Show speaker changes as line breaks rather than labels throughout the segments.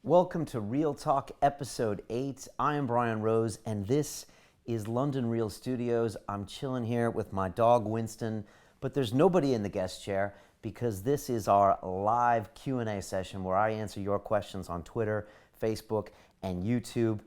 Welcome to Real Talk Episode 8. I am Brian Rose, and this is London Real Studios. I'm chilling here with my dog Winston, but there's nobody in the guest chair because this is our live Q&A session where I answer your questions on Twitter, Facebook, and YouTube.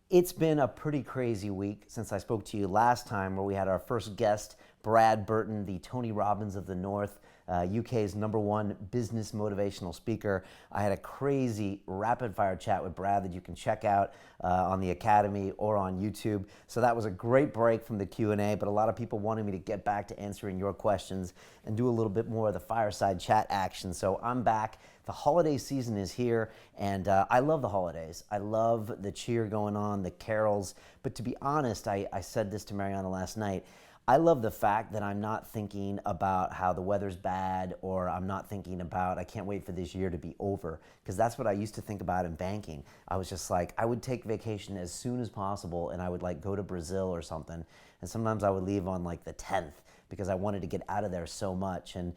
It's been a pretty crazy week since I spoke to you last time where we had our first guest, Brad Burton, the Tony Robbins of the North. UK's #1 business motivational speaker. I had a crazy rapid fire chat with Brad that you can check out on the Academy or on YouTube. So that was a great break from the Q&A, but a lot of people wanted me to get back to answering your questions and do a little bit more of the fireside chat action. So I'm back. The holiday season is here, and I love the holidays. I love the cheer going on, the carols. But to be honest, I said this to Mariana last night, I love the fact that I'm not thinking about how the weather's bad, or I'm not thinking about, I can't wait for this year to be over, because that's what I used to think about in banking. I was just like, I would take vacation as soon as possible, and I would like go to Brazil or something, and sometimes I would leave on like the 10th because I wanted to get out of there so much. And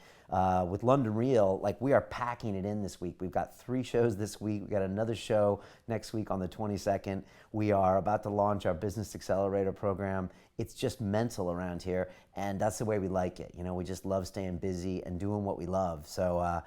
with London Real, like, we are packing it in this week. We've got 3 shows this week. We've got another show next week on the 22nd. We are about to launch our Business Accelerator program. It's just mental around here, and that's the way we like it. You know, we just love staying busy and doing what we love. So,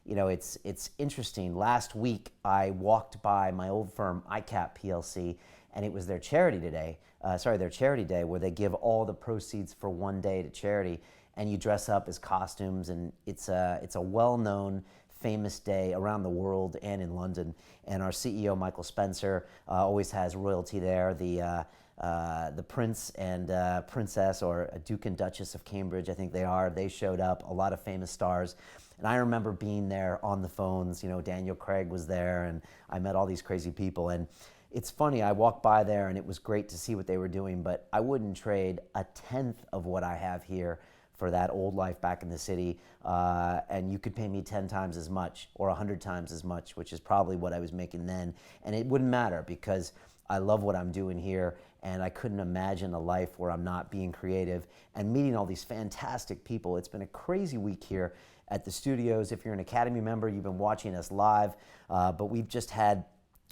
you know, it's interesting. Last week, I walked by my old firm, ICAP PLC, and it was their charity their charity day, where they give all the proceeds for one day to charity, and you dress up as costumes, and it's a well-known, famous day around the world and in London. And our CEO, Michael Spencer, always has royalty there. The prince and princess, or Duke and Duchess of Cambridge, I think they showed up, a lot of famous stars. And I remember being there on the phones. You know, Daniel Craig was there, and I met all these crazy people. And it's funny, I walked by there and it was great to see what they were doing, but I wouldn't trade a 10th of what I have here for that old life back in the city. And you could pay me 10 times as much or 100 times as much, which is probably what I was making then. And it wouldn't matter because I love what I'm doing here, and I couldn't imagine a life where I'm not being creative and meeting all these fantastic people. It's been a crazy week here at the studios. If you're an Academy member, you've been watching us live, but we've just had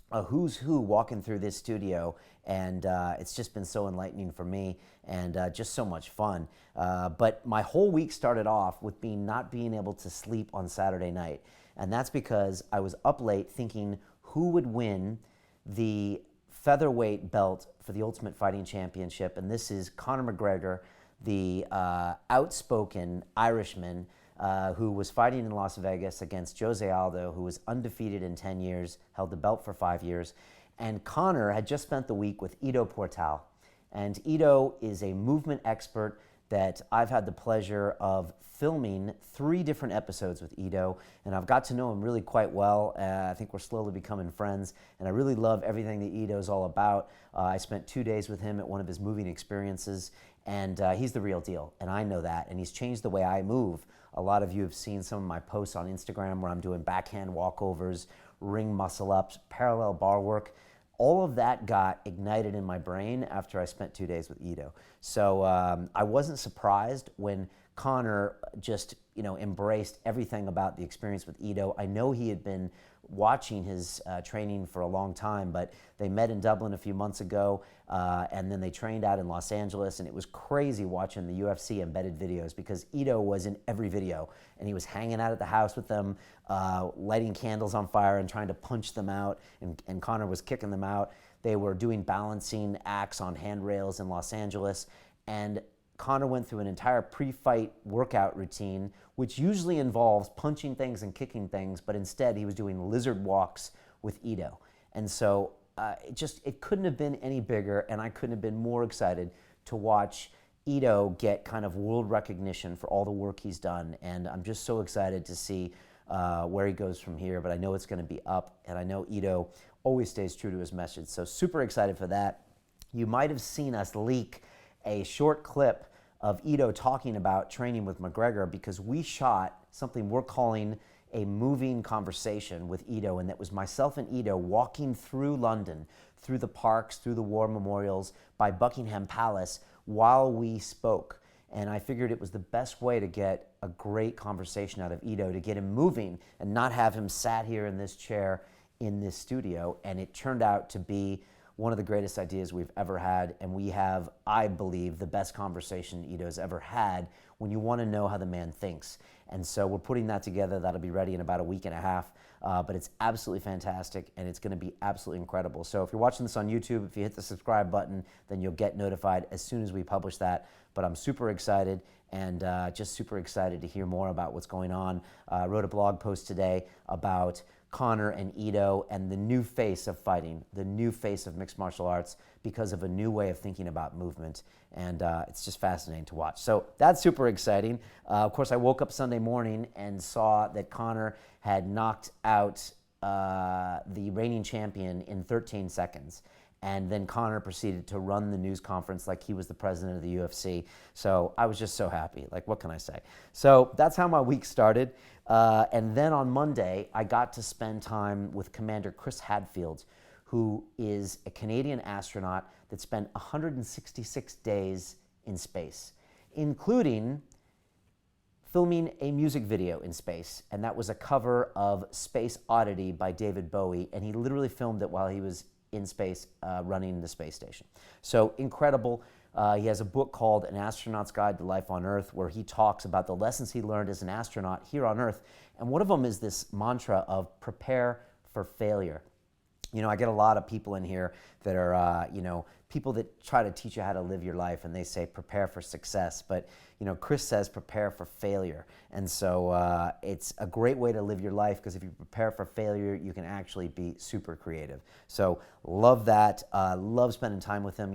a who's who walking through this studio, and it's just been so enlightening for me and just so much fun. But my whole week started off with not being able to sleep on Saturday night, and that's because I was up late thinking who would win the featherweight belt for the Ultimate Fighting Championship, and this is Conor McGregor, the outspoken Irishman who was fighting in Las Vegas against Jose Aldo, who was undefeated in 10 years, held the belt for 5 years. And Conor had just spent the week with Ido Portal. And Ido is a movement expert that I've had the pleasure of filming 3 different episodes with Ido, and I've got to know him really quite well. I think we're slowly becoming friends, and I really love everything that Ido's all about. I spent 2 days with him at one of his moving experiences, and he's the real deal, and I know that, and he's changed the way I move. A lot of you have seen some of my posts on Instagram where I'm doing backhand walkovers, ring muscle ups, parallel bar work. All of that got ignited in my brain after I spent 2 days with Ido. So I wasn't surprised when Conor just, embraced everything about the experience with Ido. I know he had been watching his training for a long time, but they met in Dublin a few months ago, and then they trained out in Los Angeles, and it was crazy watching the UFC embedded videos because Ido was in every video, and he was hanging out at the house with them, lighting candles on fire and trying to punch them out, and Conor was kicking them out. They were doing balancing acts on handrails in Los Angeles, and Conor went through an entire pre-fight workout routine, which usually involves punching things and kicking things, but instead he was doing lizard walks with Ido. And so it couldn't have been any bigger, and I couldn't have been more excited to watch Ido get kind of world recognition for all the work he's done. And I'm just so excited to see where he goes from here, but I know it's going to be up, and I know Ido always stays true to his message. So super excited for that. You might have seen us leak a short clip of Ido talking about training with McGregor, because we shot something we're calling a moving conversation with Ido, and that was myself and Ido walking through London, through the parks, through the war memorials, by Buckingham Palace while we spoke. And I figured it was the best way to get a great conversation out of Ido, to get him moving and not have him sat here in this chair in this studio. And it turned out to be one of the greatest ideas we've ever had. And we have, I believe, the best conversation Ido's ever had when you want to know how the man thinks. And so we're putting that together. That'll be ready in about a week and a half. But it's absolutely fantastic, and it's going to be absolutely incredible. So if you're watching this on YouTube, if you hit the subscribe button, then you'll get notified as soon as we publish that. But I'm super excited, and just super excited to hear more about what's going on. I wrote a blog post today about Conor and Ido and the new face of fighting, the new face of mixed martial arts, because of a new way of thinking about movement. And it's just fascinating to watch. So that's super exciting. Of course, I woke up Sunday morning and saw that Conor had knocked out the reigning champion in 13 seconds. And then Conor proceeded to run the news conference like he was the president of the UFC. So I was just so happy. Like, what can I say? So that's how my week started. And then on Monday, I got to spend time with Commander Chris Hadfield, who is a Canadian astronaut that spent 166 days in space, including filming a music video in space. And that was a cover of Space Oddity by David Bowie. And he literally filmed it while he was in space running the space station. So incredible. He has a book called An Astronaut's Guide to Life on Earth, where he talks about the lessons he learned as an astronaut here on Earth. And one of them is this mantra of prepare for failure. You know, I get a lot of people in here that are, people that try to teach you how to live your life, and they say prepare for success. But, Chris says prepare for failure. And so it's a great way to live your life, because if you prepare for failure, you can actually be super creative. So love that. Love spending time with him.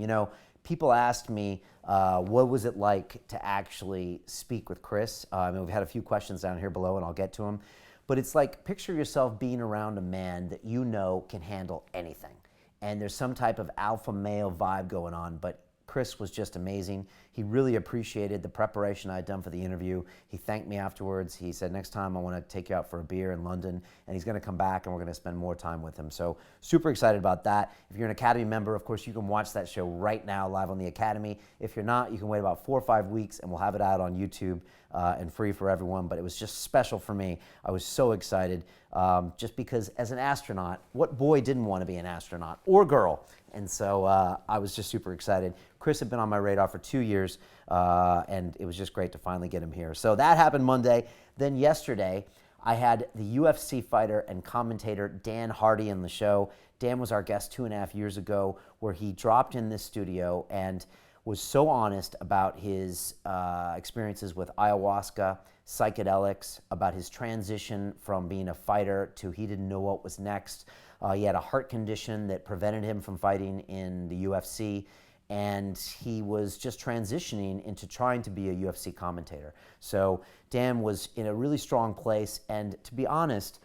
People asked me, what was it like to actually speak with Chris? We've had a few questions down here below, and I'll get to them. But it's like, picture yourself being around a man that you know can handle anything. And there's some type of alpha male vibe going on, but Chris was just amazing. He really appreciated the preparation I had done for the interview. He thanked me afterwards. He said, next time I want to take you out for a beer in London, and he's going to come back and we're going to spend more time with him. So super excited about that. If you're an Academy member, of course, you can watch that show right now live on the Academy. If you're not, you can wait about 4 or 5 weeks and we'll have it out on YouTube and free for everyone. But it was just special for me. I was so excited just because as an astronaut, what boy didn't want to be an astronaut, or girl? And so I was just super excited. Chris had been on my radar for 2 years, and it was just great to finally get him here. So that happened Monday. Then yesterday, I had the UFC fighter and commentator Dan Hardy in the show. Dan was our guest 2.5 years ago, where he dropped in this studio and was so honest about his experiences with ayahuasca, psychedelics, about his transition from being a fighter to he didn't know what was next. He had a heart condition that prevented him from fighting in the UFC, and he was just transitioning into trying to be a UFC commentator. So Dan was in a really strong place, and to be honest,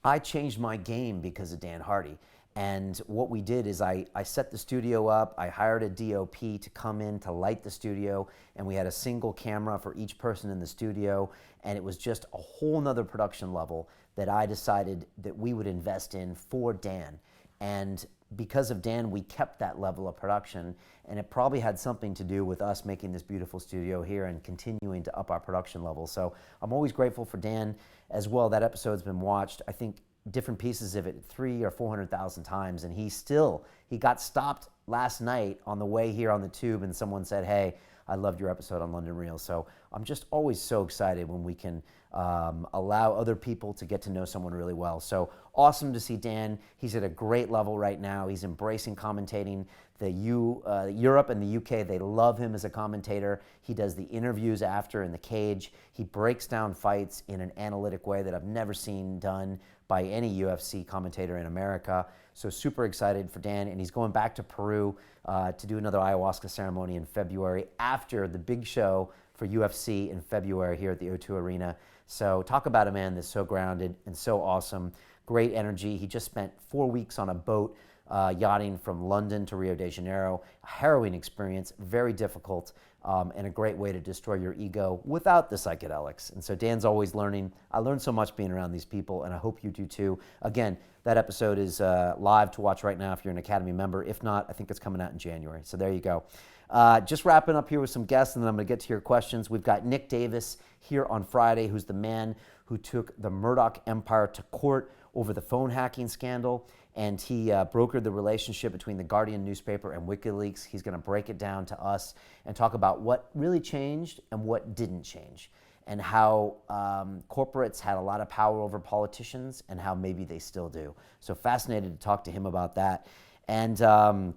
I changed my game because of Dan Hardy. And what we did is I set the studio up, I hired a DOP to come in to light the studio, and we had a single camera for each person in the studio, and it was just a whole nother production level that I decided that we would invest in for Dan. And because of Dan, we kept that level of production, and it probably had something to do with us making this beautiful studio here and continuing to up our production level. So I'm always grateful for Dan as well. That episode's been watched, I think, different pieces of it 300,000 or 400,000 times, and he got stopped last night on the way here on the tube, and someone said, hey, I loved your episode on London Real. So I'm just always so excited when we can allow other people to get to know someone really well. So awesome to see Dan. He's at a great level right now. He's embracing commentating. Europe and the UK, they love him as a commentator. He does the interviews after in the cage. He breaks down fights in an analytic way that I've never seen done by any UFC commentator in America. So super excited for Dan, and he's going back to Peru to do another ayahuasca ceremony in February after the big show for UFC in February here at the O2 Arena. So talk about a man that's so grounded and so awesome. great energy. He just spent 4 weeks on a boat yachting from London to Rio de Janeiro. A harrowing experience, very difficult, and a great way to destroy your ego without the psychedelics. And so Dan's always learning. I learned so much being around these people, and I hope you do too. Again, that episode is live to watch right now if you're an Academy member. If not, I think it's coming out in January. So there you go. Just wrapping up here with some guests, and then I'm going to get to your questions. We've got Nick Davis here on Friday, who's the man who took the Murdoch empire to court over the phone hacking scandal, and he brokered the relationship between the Guardian newspaper and WikiLeaks. He's going to break it down to us and talk about what really changed and what didn't change, and how corporates had a lot of power over politicians and how maybe they still do. So fascinated to talk to him about that. And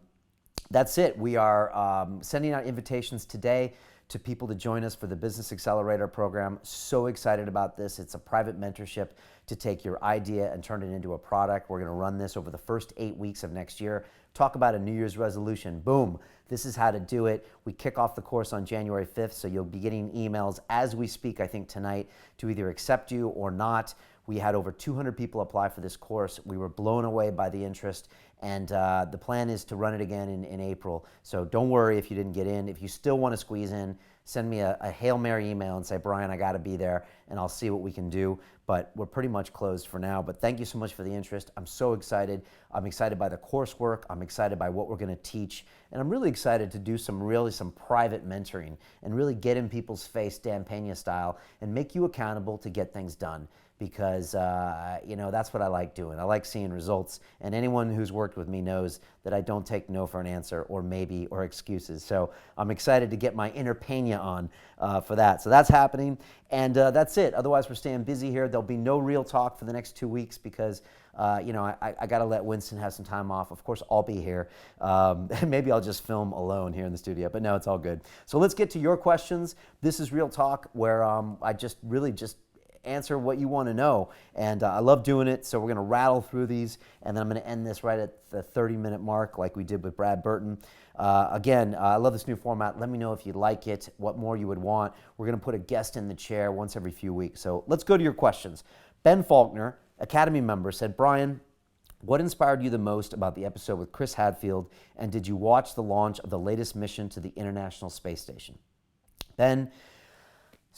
that's it. We are sending out invitations today to people to join us for the Business Accelerator program. So excited about this. It's a private mentorship to take your idea and turn it into a product. We're going to run this over the first 8 weeks of next year. Talk about a New Year's resolution. Boom. This is how to do it. We kick off the course on January 5th, so you'll be getting emails as we speak, I think tonight, to either accept you or not. We had over 200 people apply for this course. We were blown away by the interest, and the plan is to run it again in April. So don't worry if you didn't get in. If you still want to squeeze in, send me a Hail Mary email and say, Brian, I got to be there, and I'll see what we can do. But we're pretty much closed for now. But thank you so much for the interest. I'm so excited. I'm excited by the coursework. I'm excited by what we're going to teach. And I'm really excited to do some private mentoring and really get in people's face, Dan Pena style, and make you accountable to get things done. Because that's what I like doing. I like seeing results, and anyone who's worked with me knows that I don't take no for an answer or maybe or excuses. So I'm excited to get my inner Pena on for that. So that's happening, and that's it. Otherwise, we're staying busy here. There'll be no real talk for the next 2 weeks because I got to let Winston have some time off. Of course, I'll be here. Maybe I'll just film alone here in the studio, but no, it's all good. So let's get to your questions. This is Real Talk, where I just answer what you want to know, and I love doing it. So we're going to rattle through these, and then I'm going to end this right at the 30-minute mark like we did with Brad Burton. Again, I love this new format. Let me know if you like it, what more you would want. We're going to put a guest in the chair once every few weeks. So let's go to your questions. Ben Faulkner, Academy member, said, Brian, what inspired you the most about the episode with Chris Hadfield, and did you watch the launch of the latest mission to the International Space Station? Ben,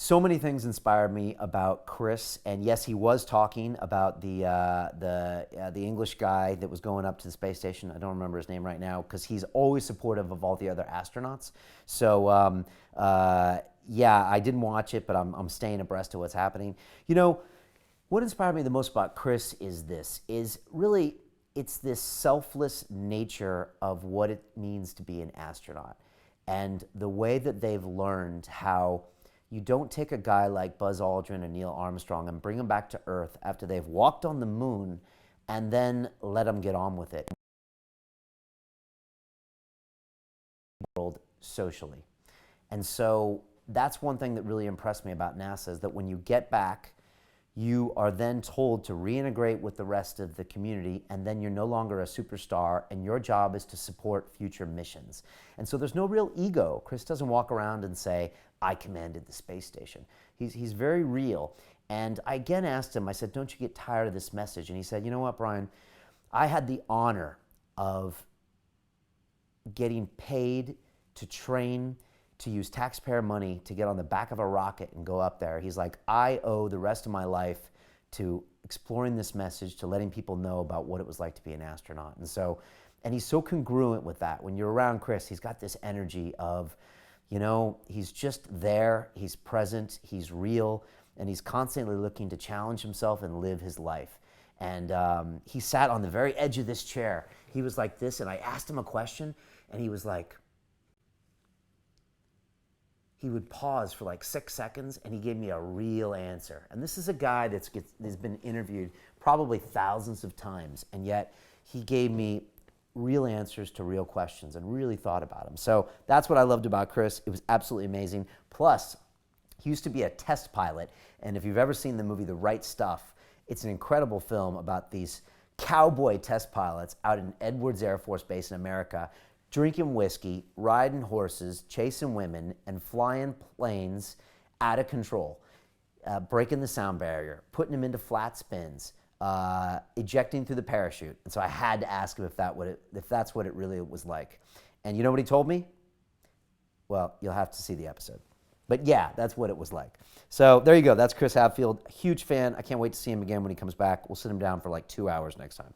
so many things inspired me about Chris, and yes, he was talking about the English guy that was going up to the space station. I don't remember his name right now because he's always supportive of all the other astronauts. So yeah, I didn't watch it, but I'm staying abreast of what's happening. You know, what inspired me the most about Chris is really it's this selfless nature of what it means to be an astronaut, and the way that they've learned how you don't take a guy like Buzz Aldrin and Neil Armstrong and bring them back to Earth after they've walked on the moon and then let them get on with it. World socially. And so that's one thing that really impressed me about NASA is that when you get back, you are then told to reintegrate with the rest of the community, and then you're no longer a superstar, and your job is to support future missions. And so there's no real ego. Chris doesn't walk around and say, I commanded the space station. He's very real. And I again asked him, I said, don't you get tired of this message? And he said, you know what, Brian, I had the honor of getting paid to train, to use taxpayer money to get on the back of a rocket and go up there. He's like, I owe the rest of my life to exploring this message, to letting people know about what it was like to be an astronaut. And he's so congruent with that. When you're around Chris, he's got this energy of, he's just there, he's present, he's real, and he's constantly looking to challenge himself and live his life. And he sat on the very edge of this chair. He was like this, and I asked him a question, and he was like, he would pause for like 6 seconds, and he gave me a real answer. And this is a guy that's been interviewed probably thousands of times, and yet he gave me real answers to real questions and really thought about them. So that's what I loved about Chris. It was absolutely amazing. Plus, he used to be a test pilot, and if you've ever seen the movie The Right Stuff, it's an incredible film about these cowboy test pilots out in Edwards Air Force Base in America, drinking whiskey, riding horses, chasing women, and flying planes out of control, breaking the sound barrier, putting them into flat spins, ejecting through the parachute. And so I had to ask him if that's what it really was like. And you know what he told me? Well, you'll have to see the episode. But yeah, that's what it was like. So there you go. That's Chris Hadfield. Huge fan. I can't wait to see him again when he comes back. We'll sit him down for like 2 hours next time.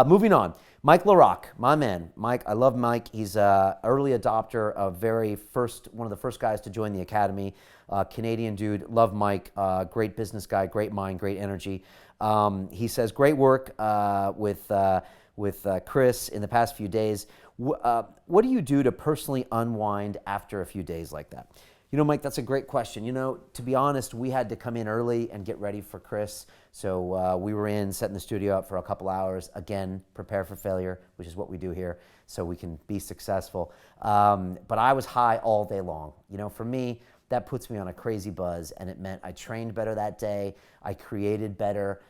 Moving on. Mike LaRock, my man. Mike, I love Mike. He's an early adopter, one of the first guys to join the Academy. Canadian dude. Love Mike. Great business guy, great mind, great energy. He says, great work with Chris in the past few days. What do you do to personally unwind after a few days like that? You know, Mike, that's a great question. You know, to be honest, we had to come in early and get ready for Chris. So we were setting the studio up for a couple hours. Again, prepare for failure, which is what we do here, so we can be successful. But I was high all day long. You know, for me, that puts me on a crazy buzz, and it meant I trained better that day. I created better.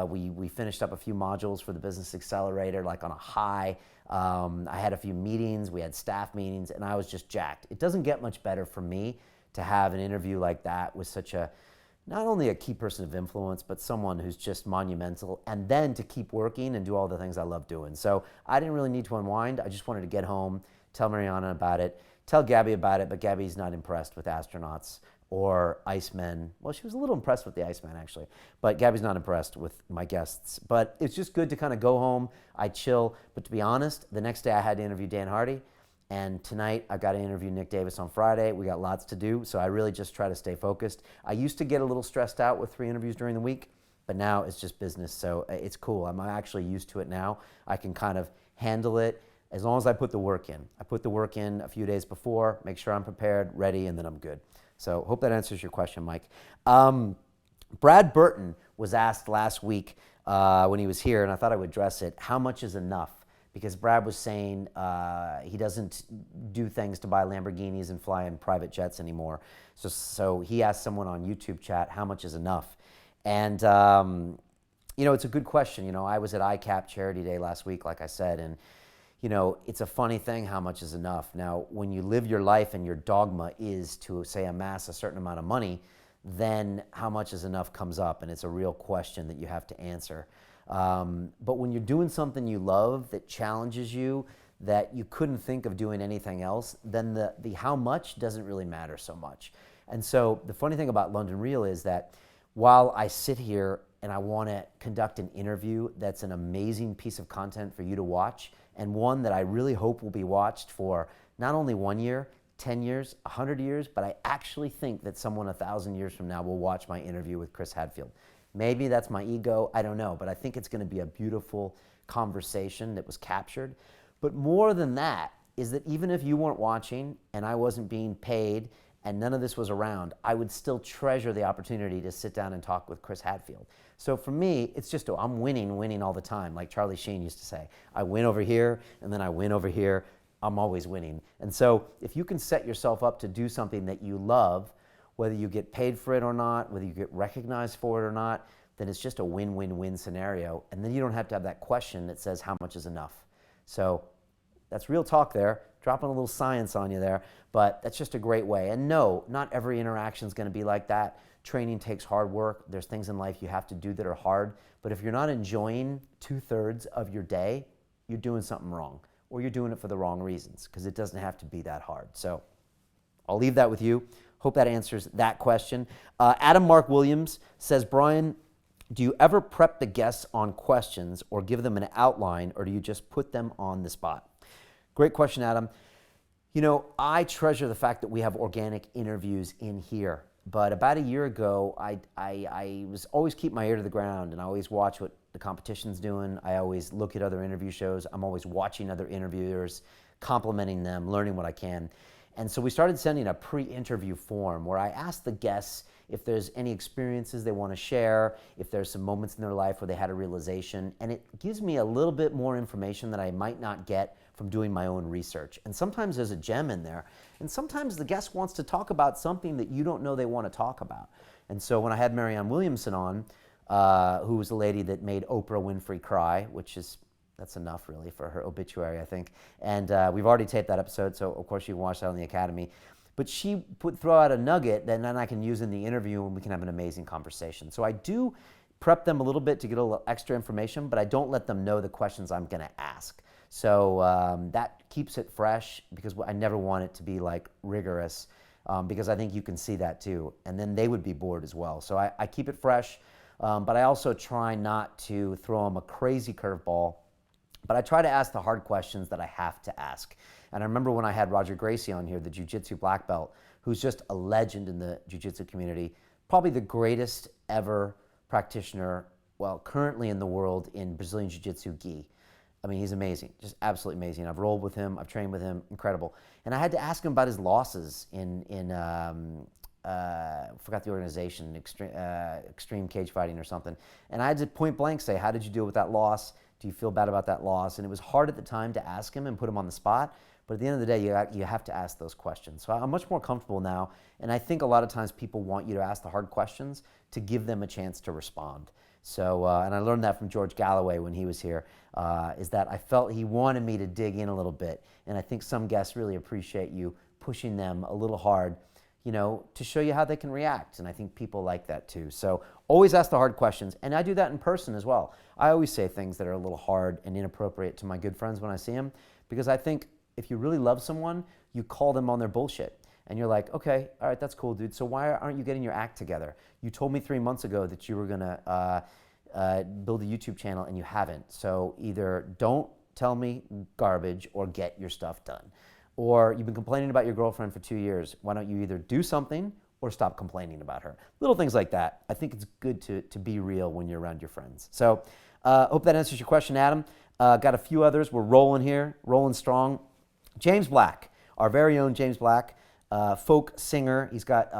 We finished up a few modules for the Business Accelerator, like on a high. I had a few meetings, we had staff meetings, and I was just jacked. It doesn't get much better for me to have an interview like that with such not only a key person of influence, but someone who's just monumental, and then to keep working and do all the things I love doing. So I didn't really need to unwind. I just wanted to get home, tell Mariana about it, tell Gabby about it, but Gabby's not impressed with astronauts or Icemen. Well, she was a little impressed with the Iceman, actually, but Gabby's not impressed with my guests. But it's just good to kind of go home, I chill. But to be honest, the next day I had to interview Dan Hardy, and tonight I got to interview Nick Davis on Friday. We got lots to do, so I really just try to stay focused. I used to get a little stressed out with 3 interviews during the week, but now it's just business, so it's cool. I'm actually used to it now. I can kind of handle it as long as I put the work in. I put the work in a few days before, make sure I'm prepared, ready, and then I'm good. So hope that answers your question, Mike. Brad Burton was asked last week when he was here, and I thought I would address it, how much is enough? Because Brad was saying he doesn't do things to buy Lamborghinis and fly in private jets anymore. So he asked someone on YouTube chat, how much is enough? And, you know, it's a good question. You know, I was at ICAP Charity Day last week, like I said, and you know, it's a funny thing how much is enough. Now, when you live your life and your dogma is to, say, amass a certain amount of money, then how much is enough comes up, and it's a real question that you have to answer. But when you're doing something you love that challenges you, that you couldn't think of doing anything else, then the how much doesn't really matter so much. And so the funny thing about London Real is that while I sit here and I want to conduct an interview that's an amazing piece of content for you to watch, and one that I really hope will be watched for not only 1 year, 10 years, 100 years, but I actually think that someone 1,000 years from now will watch my interview with Chris Hadfield. Maybe that's my ego, I don't know, but I think it's going to be a beautiful conversation that was captured. But more than that is that even if you weren't watching and I wasn't being paid and none of this was around, I would still treasure the opportunity to sit down and talk with Chris Hadfield. So for me, it's just, I'm winning all the time. Like Charlie Sheen used to say, I win over here, and then I win over here. I'm always winning. And so if you can set yourself up to do something that you love, whether you get paid for it or not, whether you get recognized for it or not, then it's just a win-win-win scenario. And then you don't have to have that question that says, how much is enough? So that's real talk there, dropping a little science on you there, but that's just a great way. And no, not every interaction is going to be like that. Training takes hard work. There's things in life you have to do that are hard. But if you're not enjoying 2/3 of your day, you're doing something wrong, or you're doing it for the wrong reasons, because it doesn't have to be that hard. So I'll leave that with you. Hope that answers that question. Adam Mark Williams says, Brian, do you ever prep the guests on questions or give them an outline, or do you just put them on the spot? Great question, Adam. You know, I treasure the fact that we have organic interviews in here. But about a year ago, I was always keep my ear to the ground, and I always watch what the competition's doing. I always look at other interview shows. I'm always watching other interviewers, complimenting them, learning what I can. And so we started sending a pre-interview form where I asked the guests if there's any experiences they want to share, if there's some moments in their life where they had a realization. And it gives me a little bit more information that I might not get from doing my own research. And sometimes there's a gem in there. And sometimes the guest wants to talk about something that you don't know they want to talk about. And so when I had Marianne Williamson on, who was the lady that made Oprah Winfrey cry, that's enough really for her obituary, I think. And we've already taped that episode, so of course you can watch that on the Academy. But she throw out a nugget that then I can use in the interview and we can have an amazing conversation. So I do prep them a little bit to get a little extra information, but I don't let them know the questions I'm going to ask. So that keeps it fresh because I never want it to be like rigorous because I think you can see that too. And then they would be bored as well. So I keep it fresh, but I also try not to throw them a crazy curveball. But I try to ask the hard questions that I have to ask. And I remember when I had Roger Gracie on here, the jiu-jitsu black belt, who's just a legend in the jiu-jitsu community, probably the greatest ever practitioner, well, currently in the world in Brazilian jiu-jitsu gi. I mean, he's amazing, just absolutely amazing. I've rolled with him, I've trained with him, incredible. And I had to ask him about his losses I forgot the organization, Extreme Cage Fighting or something. And I had to point blank say, how did you deal with that loss? Do you feel bad about that loss? And it was hard at the time to ask him and put him on the spot. But at the end of the day, you have to ask those questions. So I'm much more comfortable now. And I think a lot of times people want you to ask the hard questions to give them a chance to respond. So, and I learned that from George Galloway when he was here, is that I felt he wanted me to dig in a little bit. And I think some guests really appreciate you pushing them a little hard, you know, to show you how they can react. And I think people like that too. So always ask the hard questions. And I do that in person as well. I always say things that are a little hard and inappropriate to my good friends when I see them, because I think if you really love someone, you call them on their bullshit. And you're like, okay, all right, that's cool, dude. So why aren't you getting your act together? You told me 3 months ago that you were gonna build a YouTube channel and you haven't. So either don't tell me garbage or get your stuff done. Or you've been complaining about your girlfriend for 2 years. Why don't you either do something or stop complaining about her? Little things like that. I think it's good to be real when you're around your friends. So hope that answers your question, Adam. Got a few others. We're rolling here, rolling strong. James Black, our very own James Black, folk singer. He's got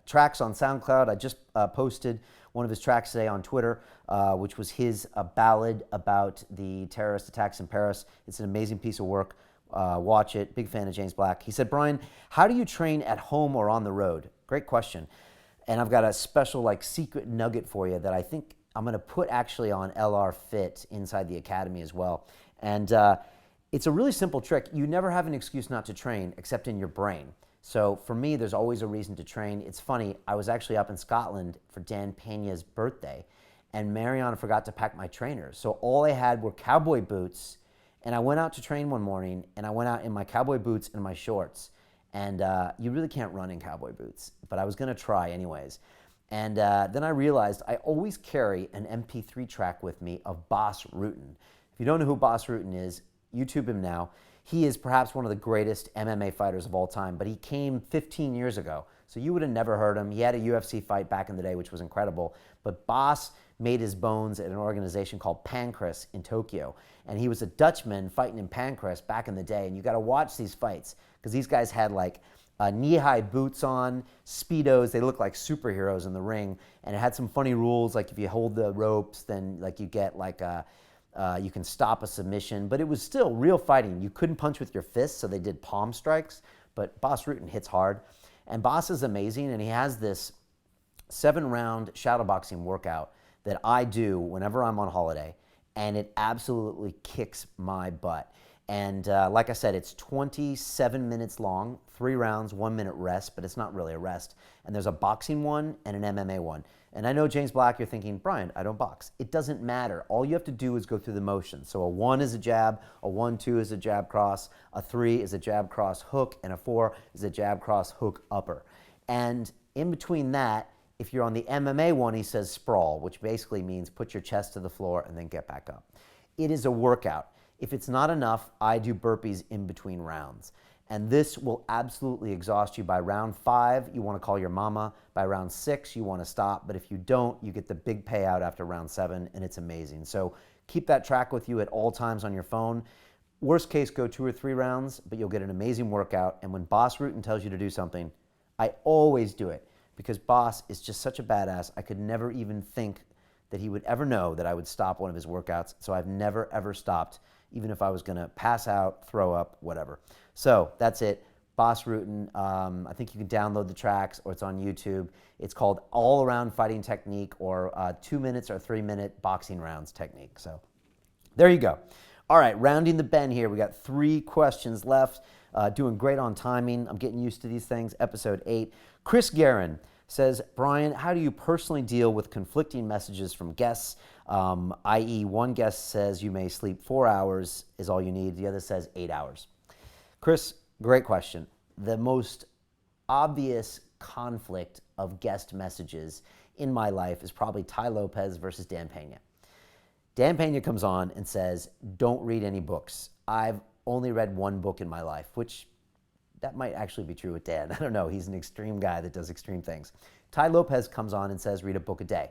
tracks on SoundCloud. I just posted one of his tracks today on Twitter, which was his ballad about the terrorist attacks in Paris. It's an amazing piece of work. Watch it. Big fan of James Black. He said, Brian, how do you train at home or on the road? Great question. And I've got a special like secret nugget for you that I think I'm going to put actually on LR Fit inside the academy as well. And it's a really simple trick. You never have an excuse not to train except in your brain. So for me, there's always a reason to train. It's funny, I was actually up in Scotland for Dan Pena's birthday, and Mariana forgot to pack my trainers. So all I had were cowboy boots, and I went out to train one morning, and I went out in my cowboy boots and my shorts. And you really can't run in cowboy boots, but I was gonna try anyways. And then I realized I always carry an MP3 track with me of Bas Rutten. If you don't know who Bas Rutten is, YouTube him now. He is perhaps one of the greatest MMA fighters of all time, but he came 15 years ago. So you would have never heard him. He had a UFC fight back in the day, which was incredible. But Bas made his bones at an organization called Pancrase in Tokyo. And he was a Dutchman fighting in Pancrase back in the day. And you got to watch these fights because these guys had like knee-high boots on, Speedos. They look like superheroes in the ring. And it had some funny rules, like if you hold the ropes, then like you get like a... you can stop a submission, but it was still real fighting. You couldn't punch with your fists, so they did palm strikes, but Bas Rutten hits hard. And Bas is amazing, and he has this 7-round shadowboxing workout that I do whenever I'm on holiday, and it absolutely kicks my butt. And like I said, it's 27 minutes long, 3 rounds, 1 minute rest, but it's not really a rest. And there's a boxing one and an MMA one. And I know, James Black, you're thinking, Brian, I don't box. It doesn't matter. All you have to do is go through the motions. So a 1 is a jab, a 1-2 is a jab cross, a 3 is a jab cross hook, and a 4 is a jab cross hook upper. And in between that, if you're on the MMA one, he says sprawl, which basically means put your chest to the floor and then get back up. It is a workout. If it's not enough, I do burpees in between rounds. And this will absolutely exhaust you. By round 5, you want to call your mama. By round 6, you want to stop. But if you don't, you get the big payout after round 7, and it's amazing. So keep that track with you at all times on your phone. Worst case, go 2 or 3 rounds, but you'll get an amazing workout. And when Bas Rutten tells you to do something, I always do it because Bas is just such a badass. I could never even think that he would ever know that I would stop one of his workouts. So I've never, ever stopped, even if I was going to pass out, throw up, whatever. So that's it. Bas Rutten. I think you can download the tracks or it's on YouTube. It's called All Around Fighting Technique, or 2 minutes or 3 minute boxing rounds technique. So there you go. All right, rounding the bend here. We got 3 questions left. Doing great on timing. I'm getting used to these things. Episode 8. Chris Guerin says, Brian, how do you personally deal with conflicting messages from guests? I.e., one guest says you may sleep 4 hours is all you need. The other says 8 hours. Chris, great question. The most obvious conflict of guest messages in my life is probably Tai Lopez versus Dan Pena. Dan Pena comes on and says, don't read any books. I've only read one book in my life, which that might actually be true with Dan. I don't know. He's an extreme guy that does extreme things. Tai Lopez comes on and says, read a book a day.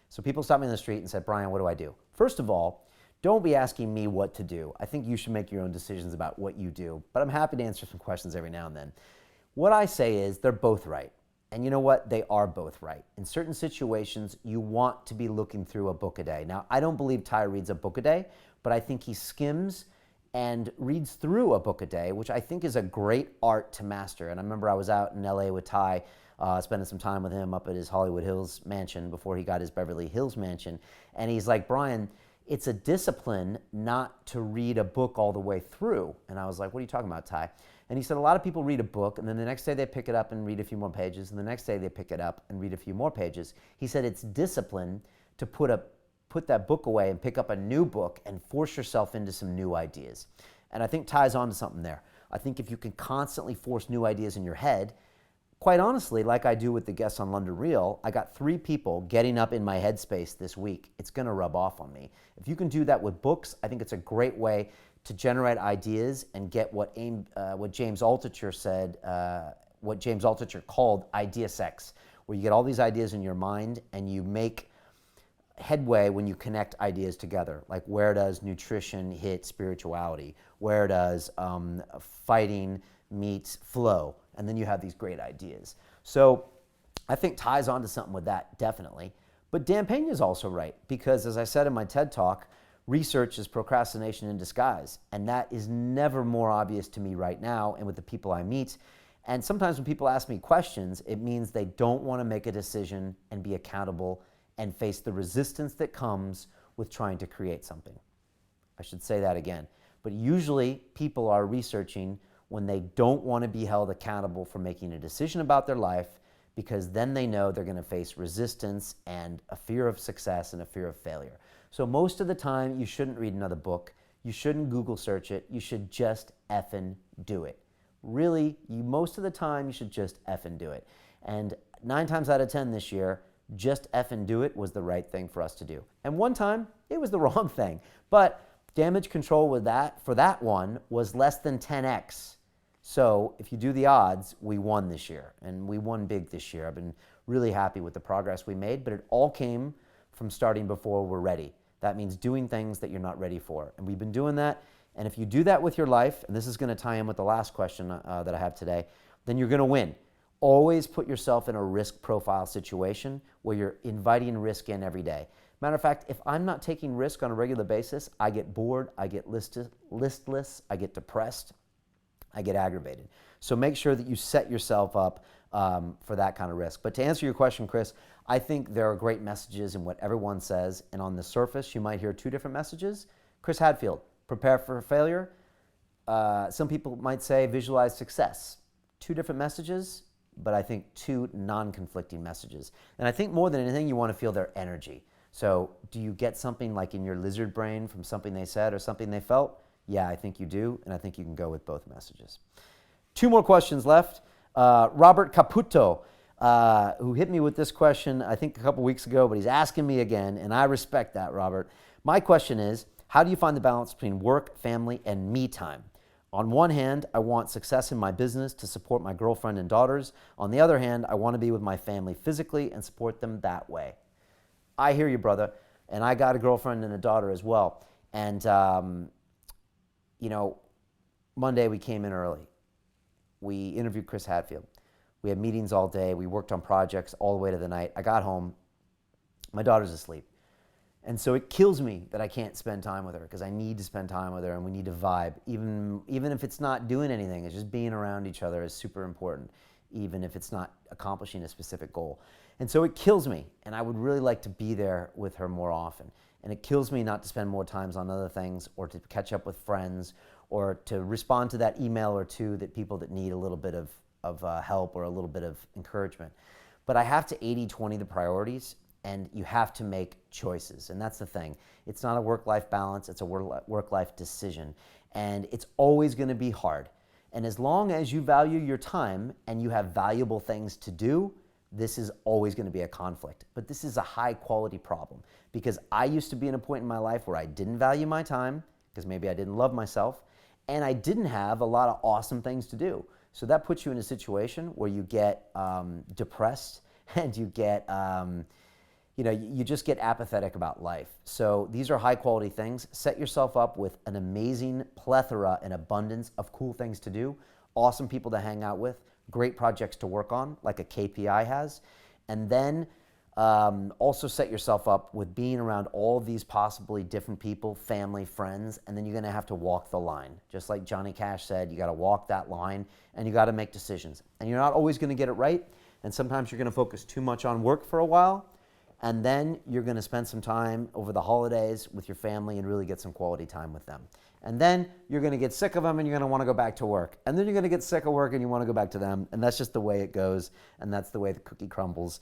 So people stop me in the street and said, Brian, what do I do? First of all, don't be asking me what to do. I think you should make your own decisions about what you do, but I'm happy to answer some questions every now and then. What I say is they're both right. And you know what? They are both right. In certain situations, you want to be looking through a book a day. Now, I don't believe Tai reads a book a day, but I think he skims and reads through a book a day, which I think is a great art to master. And I remember I was out in LA with Tai, spending some time with him up at his Hollywood Hills mansion before he got his Beverly Hills mansion. And he's like, Brian, it's a discipline not to read a book all the way through. And I was like, what are you talking about, Tai? And he said, a lot of people read a book, and then the next day they pick it up and read a few more pages, and the next day they pick it up and read a few more pages. He said it's discipline to put that book away and pick up a new book and force yourself into some new ideas. And I think Tai's on to something there. I think if you can constantly force new ideas in your head, quite honestly, like I do with the guests on London Real, I got 3 people getting up in my headspace this week. It's going to rub off on me. If you can do that with books, I think it's a great way to generate ideas and get what James Altucher said, what James Altucher called idea sex, where you get all these ideas in your mind and you make headway when you connect ideas together. Like, where does nutrition hit spirituality? Where does fighting meet flow? And then you have these great ideas. So I think Tai's onto something with that, definitely. But Dan Pena is also right, because as I said in my TED Talk, research is procrastination in disguise. And that is never more obvious to me right now and with the people I meet. And sometimes when people ask me questions, it means they don't want to make a decision and be accountable and face the resistance that comes with trying to create something. I should say that again. But usually people are researching when they don't want to be held accountable for making a decision about their life, because then they know they're going to face resistance and a fear of success and a fear of failure. So most of the time, you shouldn't read another book. You shouldn't Google search it. You should just effing do it. Really, most of the time, you should just effing do it. And 9 times out of 10 this year, just effing do it was the right thing for us to do. And one time, it was the wrong thing. But damage control with that, for that one, was less than 10x. So if you do the odds, we won this year, and we won big this year. I've been really happy with the progress we made, but it all came from starting before we're ready. That means doing things that you're not ready for. And we've been doing that. And if you do that with your life, and this is going to tie in with the last question that I have today, then you're going to win. Always put yourself in a risk profile situation where you're inviting risk in every day. Matter of fact, if I'm not taking risk on a regular basis, I get bored, I get listless, I get depressed, I get aggravated. So make sure that you set yourself up for that kind of risk. But to answer your question, Chris, I think there are great messages in what everyone says, and on the surface, you might hear 2 different messages. Chris Hadfield, prepare for failure. Some people might say visualize success. 2 different messages, but I think 2 non-conflicting messages. And I think more than anything, you want to feel their energy. So do you get something like in your lizard brain from something they said or something they felt? Yeah, I think you do, and I think you can go with both messages. 2 more questions left. Robert Caputo, who hit me with this question, I think a couple weeks ago, but he's asking me again, and I respect that, Robert. My question is, how do you find the balance between work, family, and me time? On one hand, I want success in my business to support my girlfriend and daughters. On the other hand, I want to be with my family physically and support them that way. I hear you, brother, and I got a girlfriend and a daughter as well. And, Monday we came in early. We interviewed Chris Hadfield. We had meetings all day. We worked on projects all the way to the night. I got home. My daughter's asleep. And so it kills me that I can't spend time with her, because I need to spend time with her and we need to vibe. Even if it's not doing anything, it's just being around each other is super important, even if it's not accomplishing a specific goal. And so it kills me, and I would really like to be there with her more often. And it kills me not to spend more times on other things, or to catch up with friends, or to respond to that email or 2 that people that need a little bit of help or a little bit of encouragement. But I have to 80-20 the priorities, and you have to make choices. And that's the thing. It's not a work-life balance, it's a work-life decision. And it's always going to be hard. And as long as you value your time and you have valuable things to do, this is always going to be a conflict. But this is a high quality problem, because I used to be in a point in my life where I didn't value my time because maybe I didn't love myself, and I didn't have a lot of awesome things to do. So that puts you in a situation where you get depressed and you get, you just get apathetic about life. So these are high quality things. Set yourself up with an amazing plethora and abundance of cool things to do, awesome people to hang out with, great projects to work on, like a KPI has. And then also set yourself up with being around all of these possibly different people, family, friends, and then you're gonna have to walk the line. Just like Johnny Cash said, you gotta walk that line and you gotta make decisions. And you're not always gonna get it right, and sometimes you're gonna focus too much on work for a while, and then you're gonna spend some time over the holidays with your family and really get some quality time with them. And then you're gonna get sick of them and you're gonna wanna go back to work. And then you're gonna get sick of work and you wanna go back to them. And that's just the way it goes, and that's the way the cookie crumbles.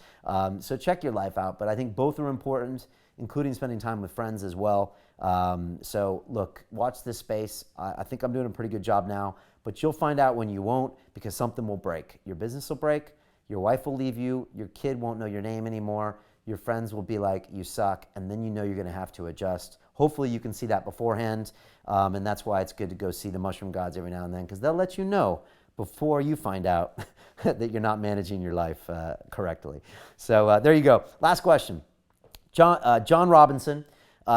So check your life out, but I think both are important, including spending time with friends as well. So look, watch this space. I think I'm doing a pretty good job now, but you'll find out when you won't, because something will break. Your business will break, your wife will leave you, your kid won't know your name anymore, your friends will be like, you suck, and then you know you're gonna have to adjust. Hopefully you can see that beforehand, and that's why it's good to go see the Mushroom Gods every now and then, because they'll let you know before you find out that you're not managing your life correctly. So there you go. Last question. John Robinson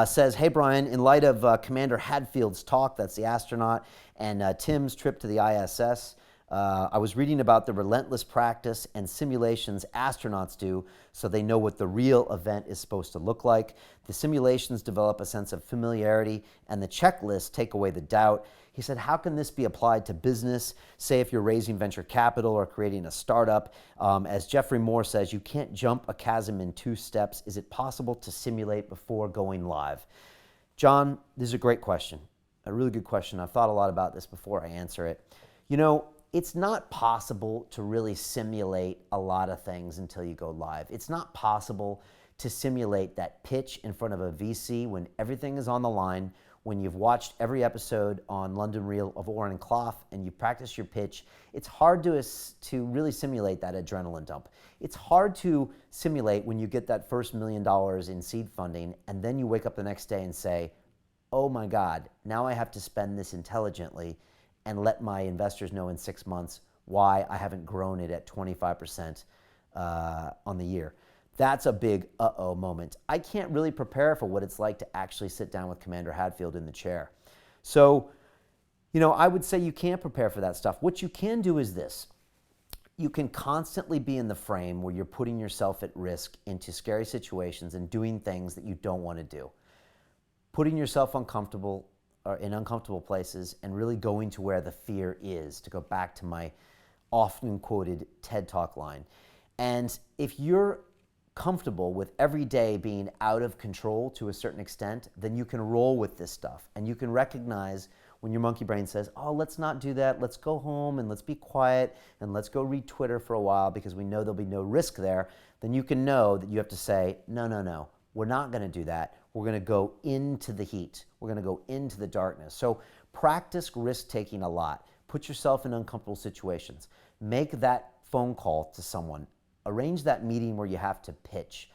says, hey Brian, in light of Commander Hadfield's talk, that's the astronaut, and Tim's trip to the ISS, I was reading about the relentless practice and simulations astronauts do so they know what the real event is supposed to look like. The simulations develop a sense of familiarity, and the checklists take away the doubt. He said, how can this be applied to business? Say if you're raising venture capital or creating a startup. As Jeffrey Moore says, you can't jump a chasm in 2 steps. Is it possible to simulate before going live? John, this is a great question. A really good question. I've thought a lot about this before I answer it. You know, it's not possible to really simulate a lot of things until you go live. It's not possible to simulate that pitch in front of a VC when everything is on the line, when you've watched every episode on London Real of Oren and Clough and you practice your pitch. It's hard to really simulate that adrenaline dump. It's hard to simulate when you get that first $1 million in seed funding and then you wake up the next day and say, oh my God, now I have to spend this intelligently and let my investors know in 6 months why I haven't grown it at 25% on the year. That's a big uh-oh moment. I can't really prepare for what it's like to actually sit down with Commander Hadfield in the chair. So, you know, I would say you can't prepare for that stuff. What you can do is this. You can constantly be in the frame where you're putting yourself at risk into scary situations and doing things that you don't want to do. Putting yourself uncomfortable or in uncomfortable places and really going to where the fear is, to go back to my often quoted TED Talk line. And if you're comfortable with every day being out of control to a certain extent, then you can roll with this stuff. And you can recognize when your monkey brain says, oh, let's not do that, let's go home and let's be quiet and let's go read Twitter for a while because we know there'll be no risk there, then you can know that you have to say, no, we're not gonna do that. We're gonna go into the heat. We're gonna go into the darkness. So practice risk-taking a lot. Put yourself in uncomfortable situations. Make that phone call to someone. Arrange that meeting where you have to pitch.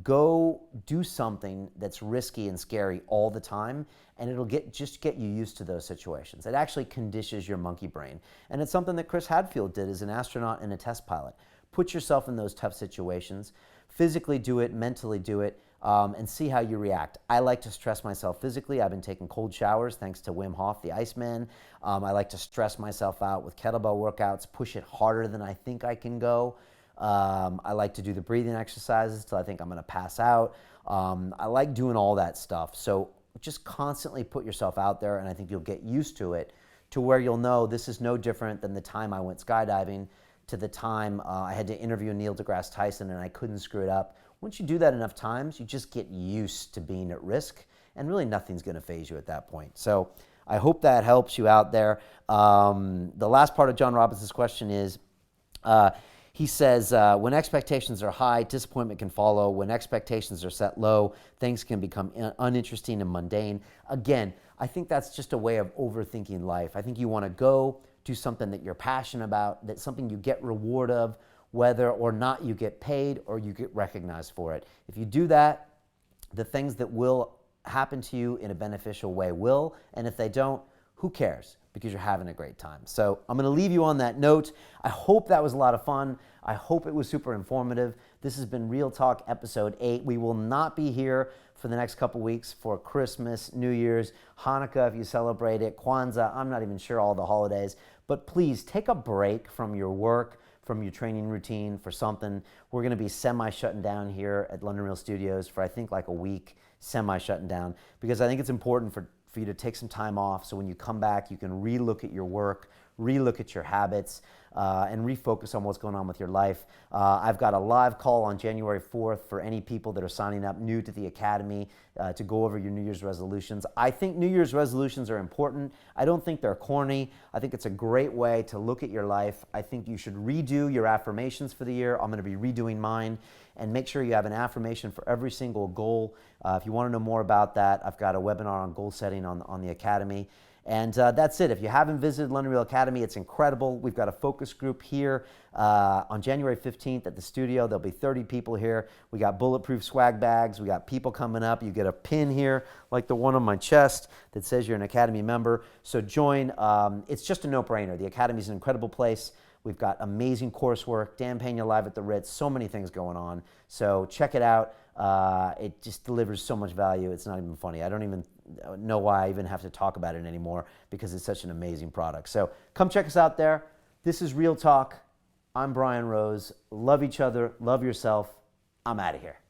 Go do something that's risky and scary all the time, and it'll just get you used to those situations. It actually conditions your monkey brain. And it's something that Chris Hadfield did as an astronaut and a test pilot. Put yourself in those tough situations. Physically do it, mentally do it, and see how you react. I like to stress myself physically. I've been taking cold showers thanks to Wim Hof, the Iceman. I like to stress myself out with kettlebell workouts, push it harder than I think I can go. I like to do the breathing exercises till I think I'm gonna pass out. I like doing all that stuff. So just constantly put yourself out there, and I think you'll get used to it, to where you'll know this is no different than the time I went skydiving, to the time I had to interview Neil deGrasse Tyson and I couldn't screw it up. Once you do that enough times, you just get used to being at risk, and really nothing's gonna faze you at that point. So I hope that helps you out there. The last part of John Robinson's question is, He says, when expectations are high, disappointment can follow. When expectations are set low, things can become uninteresting and mundane. Again, I think that's just a way of overthinking life. I think you want to go do something that you're passionate about, that's something you get reward of, whether or not you get paid or you get recognized for it. If you do that, the things that will happen to you in a beneficial way will, and if they don't, who cares? Because you're having a great time. So I'm going to leave you on that note. I hope that was a lot of fun. I hope it was super informative. This has been Real Talk episode 8. We will not be here for the next couple weeks for Christmas, New Year's, Hanukkah if you celebrate it, Kwanzaa. I'm not even sure all the holidays. But please take a break from your work, from your training routine for something. We're going to be semi-shutting down here at London Real Studios for I think like a week, semi-shutting down, because I think it's important for you to take some time off so when you come back you can re-look at your work, re-look at your habits, and refocus on what's going on with your life. I've got a live call on January 4th for any people that are signing up new to the Academy to go over your New Year's resolutions. I think New Year's resolutions are important. I don't think they're corny. I think it's a great way to look at your life. I think you should redo your affirmations for the year. I'm going to be redoing mine. And make sure you have an affirmation for every single goal. If you want to know more about that, I've got a webinar on goal setting on the Academy. And that's it. If you haven't visited London Real Academy, it's incredible. We've got a focus group here on January 15th at the studio. There'll be 30 people here. We got bulletproof swag bags. We got people coming up. You get a pin here, like the one on my chest, that says you're an Academy member. So join. It's just a no-brainer. The Academy is an incredible place. We've got amazing coursework, Dan Pena live at the Ritz, so many things going on. So check it out. It just delivers so much value. It's not even funny. I don't even know why I even have to talk about it anymore because it's such an amazing product. So come check us out there. This is Real Talk. I'm Brian Rose. Love each other. Love yourself. I'm out of here.